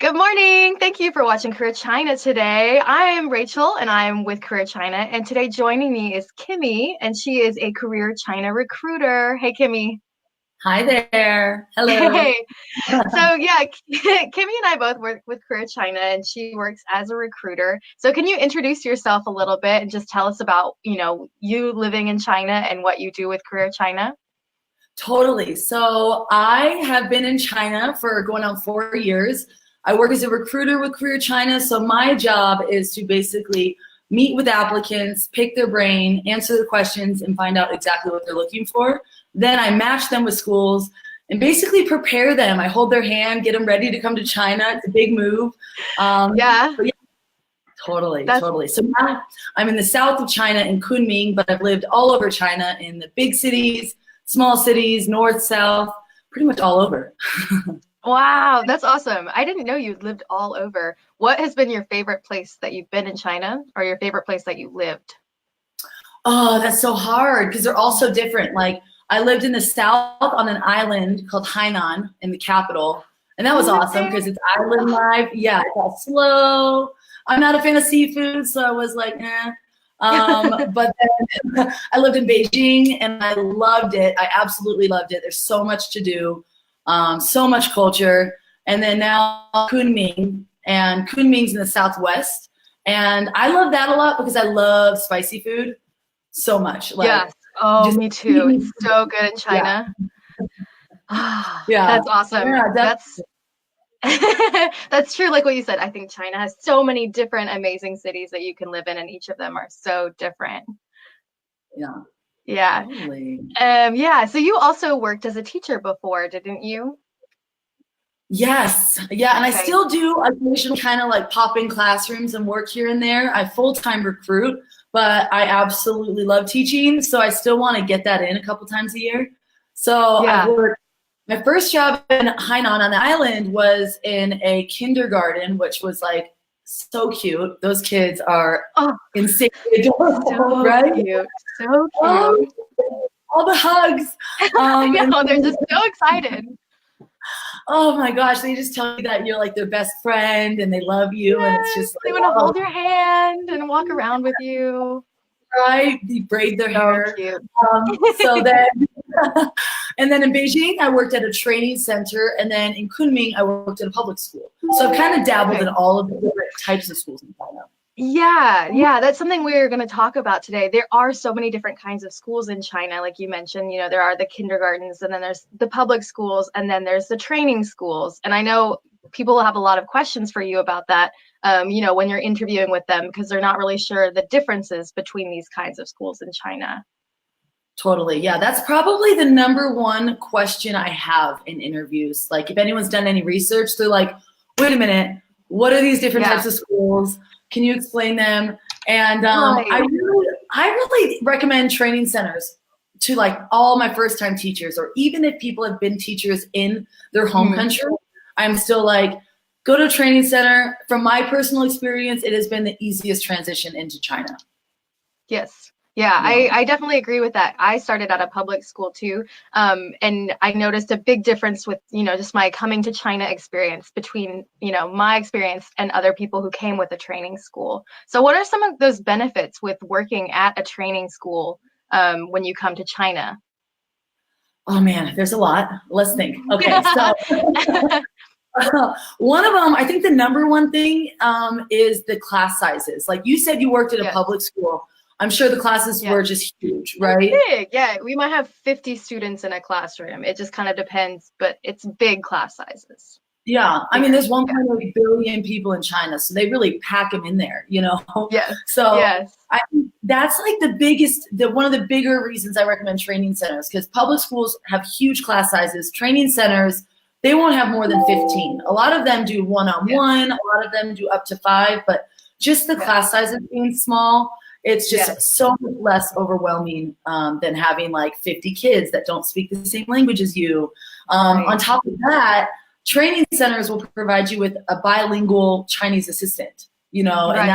Good morning. Thank you for watching Career China today. I am Rachel and I am with Career China. And today joining me is Kimmie, and she is a Career China recruiter. Hey, Kimmie. Hi there. Hello. Hey. So, yeah, Kimmie and I both work with Career China, and she works as a recruiter. So, can you introduce yourself a little bit and just tell us about, you living in China and what you do with Career China? Totally. So I have been in China for going on 4 years. I work as a recruiter with Career China. So my job is to basically meet with applicants, pick their brain, answer the questions, and find out exactly what they're looking for. Then I match them with schools and basically prepare them. I hold their hand, get them ready to come to China. It's a big move. Yeah, But yeah, totally, that's totally. So now I'm in the south of China in Kunming, but I've lived all over China in the big cities, small cities, north, south, pretty much all over. wow, that's awesome. I didn't know you lived all over. What has been your favorite place that you've been in China, or your favorite place that you lived? Oh, that's so hard because they're all so different. Like I lived in the south on an island called Hainan in the capital, and that was awesome because it's island life. Yeah, it's all slow. I'm not a fan of seafood, so I was like, eh. But then I lived in Beijing and I loved it. I absolutely loved it. There's so much to do, so much culture. And then now Kunming, and Kunming's in the southwest. And I love that a lot because I love spicy food so much. Like Yes. Oh, just me too. It's so good in yeah, China. Ah, yeah, that's awesome. yeah, That's that's true. Like what you said, I think China has so many different amazing cities that you can live in, and each of them are so different. yeah, Yeah. totally. Yeah. So you also worked as a teacher before, didn't you? Yes, yeah, and I Okay. still do occasionally kind of like pop in classrooms and work here and there. I full-time recruit, but I absolutely love teaching, so I still want to get that in a couple times a year. So I've Yeah. worked, my first job in Hainan on the island was in a kindergarten, which was like so cute. Those kids are Oh, insanely adorable, so right? cute. So Oh, cute. all the hugs. I And know, they're just so excited. oh my gosh, they just tell you that you're like their best friend and they love you, and it's Yes, just they like, want to oh, hold your hand and walk around with you. right. They braid their So hair. cute. So then, and then in Beijing, I worked at a training center, and then in Kunming, I worked at a public school. So I've kind of dabbled Okay. in all of the different types of schools in China. Yeah, yeah, that's something we're going to talk about today. There are so many different kinds of schools in China. Like you mentioned, there are the kindergartens, and then there's the public schools, and then there's the training schools. And I know people will have a lot of questions for you about that, when you're interviewing with them, because they're not really sure the differences between these kinds of schools in China. Totally. Yeah, that's probably the number one question I have in interviews. Like if anyone's done any research, they're like, wait a minute, what are these different Yeah, types of schools? Can you explain them? And right. I really recommend training centers to like all my first time teachers, or even if people have been teachers in their home Mhm. country, I'm still like, go to a training center. From my personal experience, it has been the easiest transition into China. Yes. Yeah, Yeah. I definitely agree with that. I started at a public school too, and I noticed a big difference with, just my coming to China experience between, my experience and other people who came with a training school. So what are some of those benefits with working at a training school when you come to China? Oh man, there's a lot. Let's think. Okay, so one of them, I think the number one thing is the class sizes. Like you said, you worked at a Yes. public school. I'm sure the classes Yeah. were just huge, They're right? big. Yeah, we might have 50 students in a classroom. It just kind of depends, but it's big class sizes. Yeah. I mean, Bigger. there's Yeah. 1.8 billion people in China, so they really pack them in there, you know? Yes. So Yes. I think that's like one of the bigger reasons I recommend training centers, because public schools have huge class sizes. Training centers, they won't have more than 15. A lot of them do Yes. one-on-one, a lot of them do up to 5, but just the Yes. class sizes being small, it's just Yes. so much less overwhelming than having like 50 kids that don't speak the same language as you. On Right. top of that, training centers will provide you with a bilingual Chinese assistant, and Right.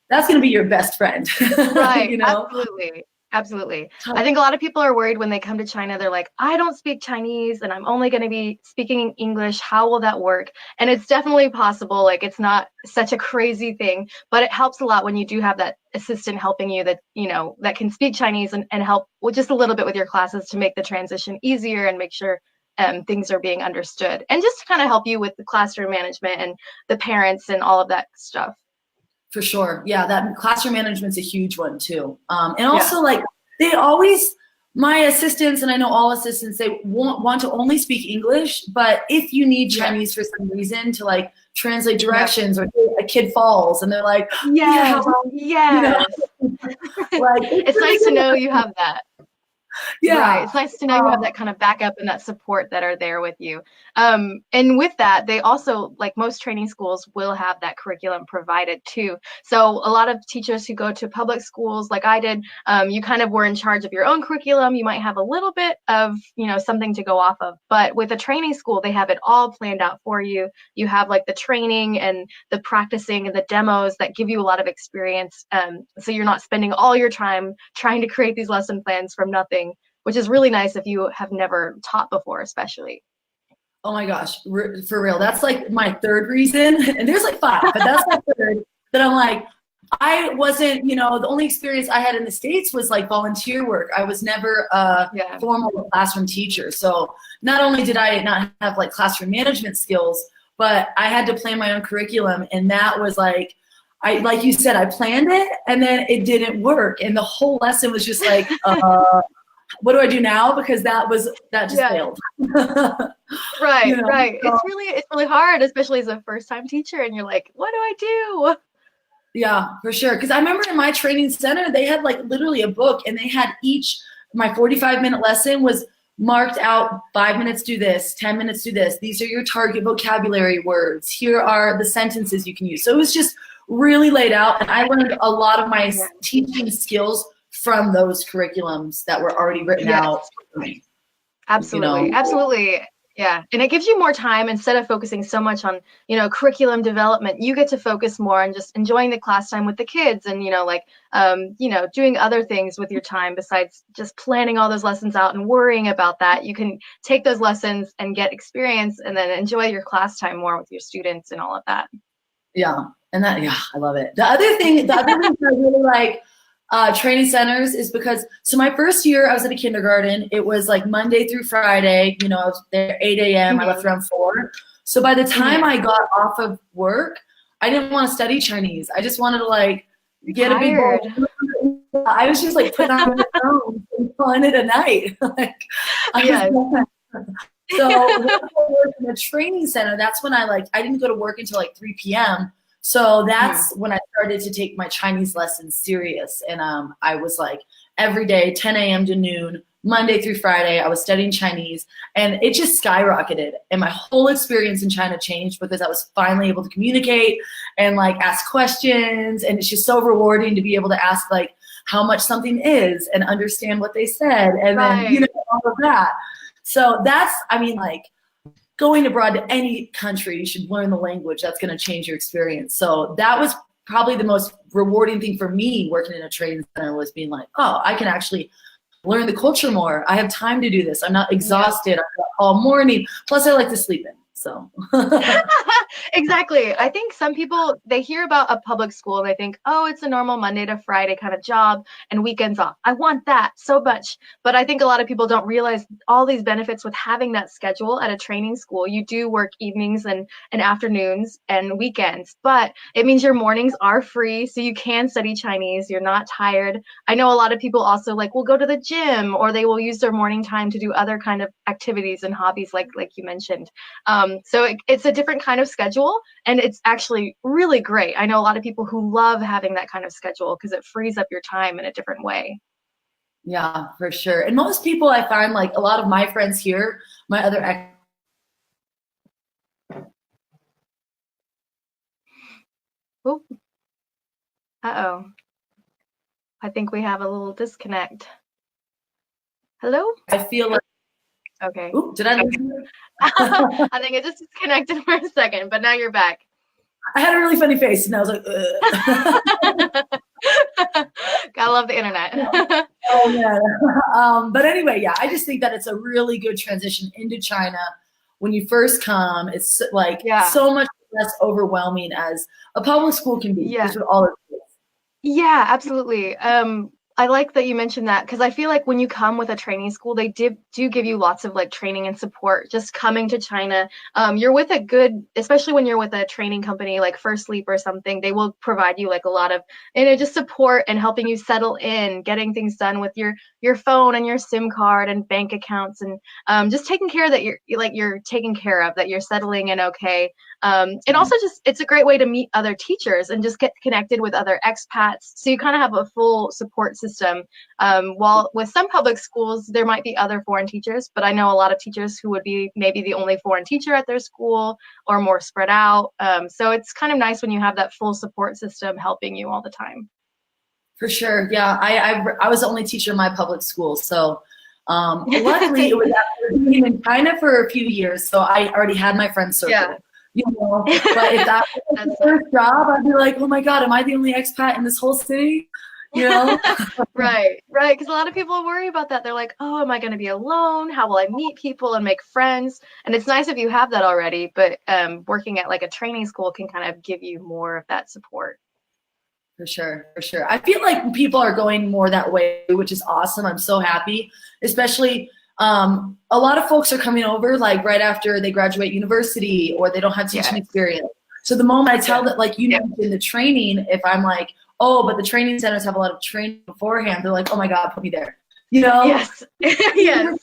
that's going to be your best friend, Right. you know? Absolutely. Absolutely. I think a lot of people are worried when they come to China. They're like, I don't speak Chinese and I'm only going to be speaking English. How will that work? And it's definitely possible. Like, it's not such a crazy thing, but it helps a lot when you do have that assistant helping you that, you know, that can speak Chinese and help with just a little bit with your classes to make the transition easier and make sure things are being understood. And just to kind of help you with the classroom management and the parents and all of that stuff. For sure. Yeah, that classroom management's a huge one too. And also like they always, my assistants, and I know all assistants, they want to only speak English, but if you need Chinese for some reason to like translate directions or a kid falls and they're like, you know, like, it's nice to know you have that. Yeah. Right. It's nice to know you have that kind of backup and that support that are there with you. And with that, they also, like most training schools, will have that curriculum provided too. So a lot of teachers who go to public schools, like I did, you kind of were in charge of your own curriculum. You might have a little bit of, you know, something to go off of. But with a training school, they have it all planned out for you. You have like the training and the practicing and the demos that give you a lot of experience. So you're not spending all your time trying to create these lesson plans from nothing, which is really nice if you have never taught before, especially. Oh my gosh, for real. That's like my third reason. And there's like 5, but that's my third, that I'm like, I wasn't, you know, the only experience I had in the States was like volunteer work. I was never a formal classroom teacher. So not only did I not have like classroom management skills, but I had to plan my own curriculum. And that was like, like you said, I planned it and then it didn't work. And the whole lesson was just like, what do I do now? Because that just failed. Right, you know? Right. So, it's really hard, especially as a first-time teacher, and you're like, what do I do? Yeah, for sure. Because I remember in my training center, they had like literally a book, and they had my 45-minute lesson was marked out. 5 minutes do this, 10 minutes do this. These are your target vocabulary words. Here are the sentences you can use. So it was just really laid out, and I learned a lot of my teaching skills from those curriculums that were already written out. Absolutely. You know? Absolutely. Yeah. And it gives you more time instead of focusing so much on, you know, curriculum development. You get to focus more on just enjoying the class time with the kids and, you know, like, you know, doing other things with your time besides just planning all those lessons out and worrying about that. You can take those lessons and get experience and then enjoy your class time more with your students and all of that. Yeah. And that, I love it. The other thing I really like, training centers is because, so my first year I was at a kindergarten. It was like Monday through Friday, you know, I was there 8 a.m. I left around 4. So by the time I got off of work, I didn't want to study Chinese. I just wanted to like get a big bowl. I was just like putting on my phone and calling it a night. Like, so when I worked in a training center, that's when I didn't go to work until like 3 p.m. So that's when I started to take my Chinese lessons serious. And I was like every day, 10 a.m. to noon, Monday through Friday, I was studying Chinese, and it just skyrocketed. And my whole experience in China changed because I was finally able to communicate and like ask questions. And it's just so rewarding to be able to ask like how much something is and understand what they said. And then, you know, all of that. So that's, I mean, like, going abroad to any country, you should learn the language. That's going to change your experience. So that was probably the most rewarding thing for me working in a training center, was being like, oh, I can actually learn the culture more. I have time to do this. I'm not exhausted. I'm up all morning. Plus, I like to sleep in. So exactly. I think some people, they hear about a public school and they think, oh, it's a normal Monday to Friday kind of job and weekends off. I want that so much. But I think a lot of people don't realize all these benefits with having that schedule at a training school. You do work evenings and afternoons and weekends, but it means your mornings are free. So you can study Chinese. You're not tired. I know a lot of people also like will go to the gym, or they will use their morning time to do other kind of activities and hobbies like you mentioned. So it's a different kind of schedule, and it's actually really great. I know a lot of people who love having that kind of schedule because it frees up your time in a different way. Yeah, for sure. And most people, I find, like a lot of my friends here, my other Oh, uh-oh. I think we have a little disconnect. Hello? I feel like, okay. Ooh, did I lose you? I think it just disconnected for a second, but now you're back. I had a really funny face, and I was like, Gotta love the internet. Oh man. But anyway, yeah, I just think that it's a really good transition into China. When you first come, it's like Yeah. so much less overwhelming as a public school can be, Yeah. just with all its kids. Yeah, absolutely. I like that you mentioned that because I feel like when you come with a training school, they do give you lots of like training and support. Just coming to China, you're with a good, especially when you're with a training company like First Leap or something, they will provide you like a lot of, just support and helping you settle in, getting things done with your phone and your SIM card and bank accounts and just taking care that you're taken care of, that you're settling in okay. And also just it's a great way to meet other teachers and just get connected with other expats. So you kind of have a full support system. While with some public schools, there might be other foreign teachers, but I know a lot of teachers who would be maybe the only foreign teacher at their school or more spread out. So it's kind of nice when you have that full support system helping you all the time. For sure. Yeah. I was the only teacher in my public school. So luckily it was after being in China for a few years. So I already had my friend circle. Yeah. But if that was the first job, I'd be like, oh my God, am I the only expat in this whole city? Right. Because a lot of people worry about that. They're like, oh, am I going to be alone? How will I meet people and make friends? And it's nice if you have that already, but working at like a training school can kind of give you more of that support. For sure. I feel like people are going more that way, which is awesome. I'm so happy, especially a lot of folks are coming over like right after they graduate university or they don't have teaching experience. So the moment I tell that, like you mentioned the training, if I'm like, oh, but the training centers have a lot of training beforehand, they're like, oh my God, put me there. Yes. Yes.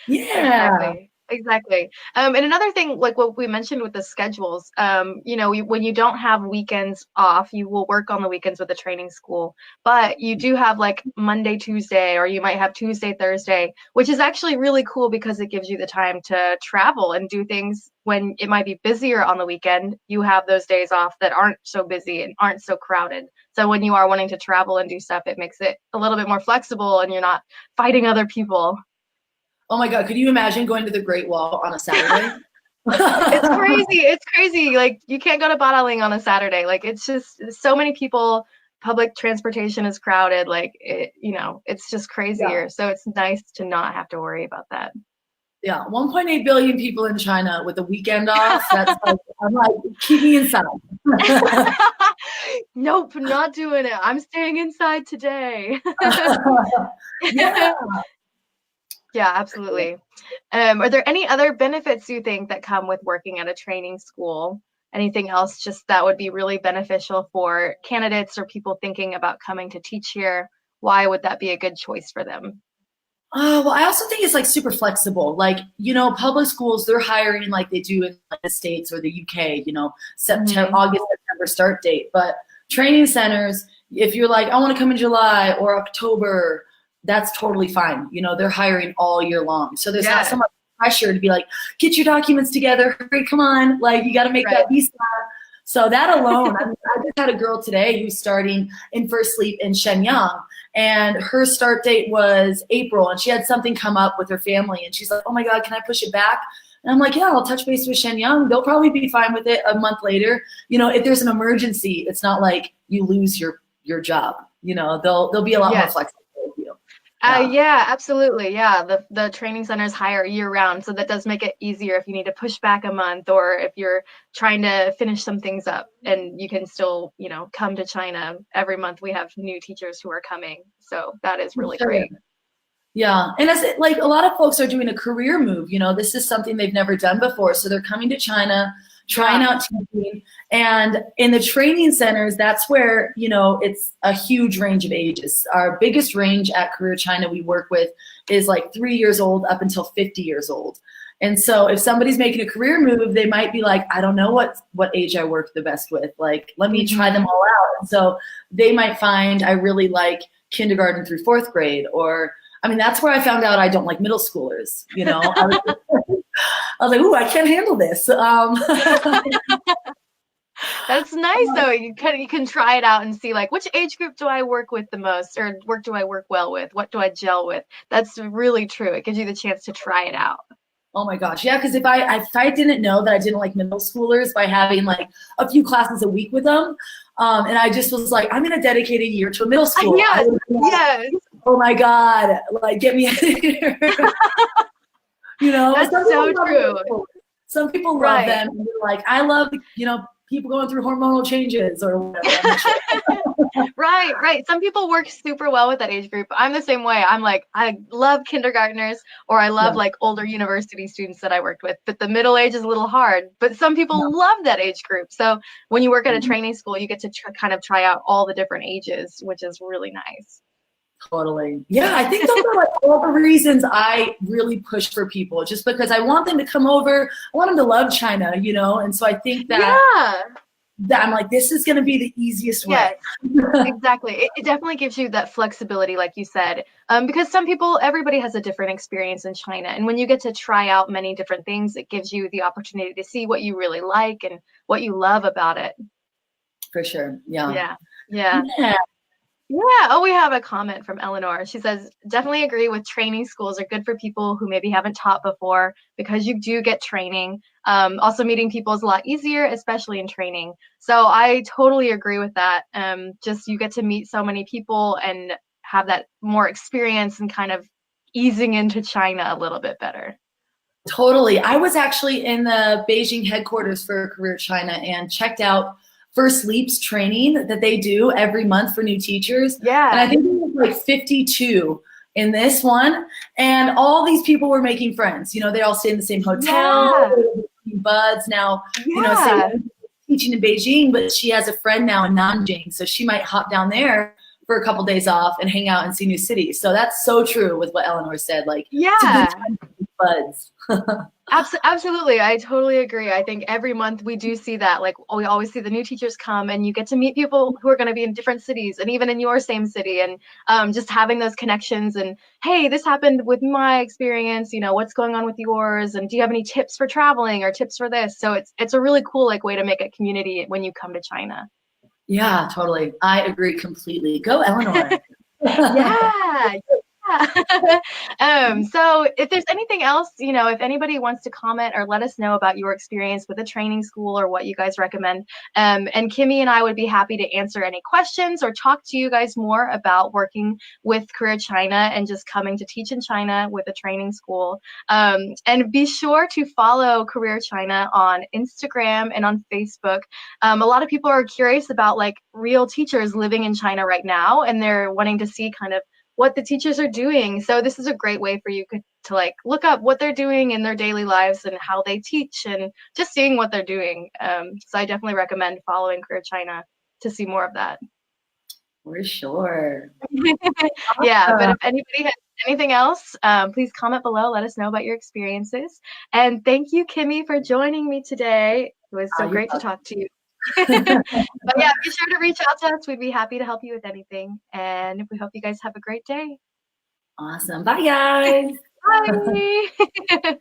Yeah. Exactly. And another thing, like what we mentioned with the schedules, when you don't have weekends off, you will work on the weekends with the training school, but you do have like Monday, Tuesday, or you might have Tuesday, Thursday, which is actually really cool because it gives you the time to travel and do things when it might be busier on the weekend. You have those days off that aren't so busy and aren't so crowded. So when you are wanting to travel and do stuff, it makes it a little bit more flexible and you're not fighting other people. Oh my God, could you imagine going to the Great Wall on a Saturday? It's crazy. Like you can't go to Badaling on a Saturday. Like it's just so many people. Public transportation is crowded. Like it's just crazier. Yeah. So it's nice to not have to worry about that. Yeah, 1.8 billion people in China with a weekend off. That's like, I'm like, keep me inside. Nope, not doing it. I'm staying inside today. Yeah. Yeah, absolutely. Are there any other benefits you think that come with working at a training school? Anything else just that would be really beneficial for candidates or people thinking about coming to teach here? Why would that be a good choice for them? Well, I also think it's like super flexible. Like, public schools, they're hiring like they do in the States or the UK, September, August, September start date. But training centers, if you're like, I want to come in July or October, that's totally fine. They're hiring all year long. So there's not so much pressure to be like, get your documents together. Hurry, come on. Like, you got to make that visa. So that alone, I just had a girl today who's starting in First Leap in Shenyang, and her start date was April, and she had something come up with her family, and she's like, oh my God, can I push it back? And I'm like, yeah, I'll touch base with Shenyang. They'll probably be fine with it a month later. If there's an emergency, it's not like you lose your job. They'll be a lot more flexible. Yeah, absolutely. Yeah, the training centers hire year round, so that does make it easier if you need to push back a month or if you're trying to finish some things up, and you can still, come to China every month. We have new teachers who are coming, so that is really great. Yeah, and as like a lot of folks are doing a career move, this is something they've never done before, so they're coming to China, trying out teaching, and in the training centers, that's where, it's a huge range of ages. Our biggest range at Career China we work with is like 3 years old up until 50 years old. And so if somebody's making a career move, they might be like, I don't know what age I work the best with. Like, let me try them all out. And so they might find I really like kindergarten through 4th grade, or that's where I found out I don't like middle schoolers. I was like, ooh, I can't handle this. That's nice though. You can try it out and see like which age group do I work with the most, or do I work well with? What do I gel with? That's really true. It gives you the chance to try it out. Oh my gosh. Yeah. Cause if I didn't know that I didn't like middle schoolers by having like a few classes a week with them, and I just was like, I'm going to dedicate a year to a middle school. Yes, Like, yes. oh my God, like get me out of here. That's so true. Some people love Right. them. And they're like, I love, people going through hormonal changes or whatever. Right. Some people work super well with that age group. I'm the same way. I'm like, I love kindergartners, or I love like older university students that I worked with, but the middle age is a little hard. But some people love that age group. So when you work at a training school, you get to kind of try out all the different ages, which is really nice. Totally. Yeah, I think those are like all the reasons I really push for people, just because I want them to come over. I want them to love China, and so I think that I'm like, this is going to be the easiest way. Yes, exactly. It definitely gives you that flexibility, like you said, because everybody has a different experience in China. And when you get to try out many different things, it gives you the opportunity to see what you really like and what you love about it. For sure. Yeah. Yeah. Oh, we have a comment from Eleanor. She says, definitely agree with training schools are good for people who maybe haven't taught before because you do get training. Also, meeting people is a lot easier, especially in training. So I totally agree with that. Just you get to meet so many people and have that more experience and kind of easing into China a little bit better. Totally. I was actually in the Beijing headquarters for Career China and checked out First Leaps training that they do every month for new teachers. Yeah. And I think it was like 52 in this one. And all these people were making friends. They all stay in the same hotel, buds. Now, say teaching in Beijing, but she has a friend now in Nanjing. So she might hop down there for a couple days off and hang out and see new cities. So that's so true with what Eleanor said. Like, it's a good time to meet buds. Absolutely. I totally agree. I think every month we do see that. Like, we always see the new teachers come and you get to meet people who are going to be in different cities and even in your same city, and just having those connections and, hey, this happened with my experience, what's going on with yours, and do you have any tips for traveling or tips for this? So it's a really cool way to make a community when you come to China. Yeah, totally. I agree completely. Go, Eleanor. Yeah. So if there's anything else, if anybody wants to comment or let us know about your experience with a training school or what you guys recommend, and Kimmie and I would be happy to answer any questions or talk to you guys more about working with Career China and just coming to teach in China with a training school. And be sure to follow Career China on Instagram and on Facebook. A lot of people are curious about like real teachers living in China right now, and they're wanting to see kind of what the teachers are doing. So this is a great way for you to like look up what they're doing in their daily lives and how they teach and just seeing what they're doing. So I definitely recommend following Career China to see more of that. For sure. Yeah, but if anybody has anything else, please comment below. Let us know about your experiences. And thank you, Kimmie, for joining me today. It was so great to talk to you. But yeah, be sure to reach out to us. We'd be happy to help you with anything. And we hope you guys have a great day. Awesome. Bye, guys. Bye.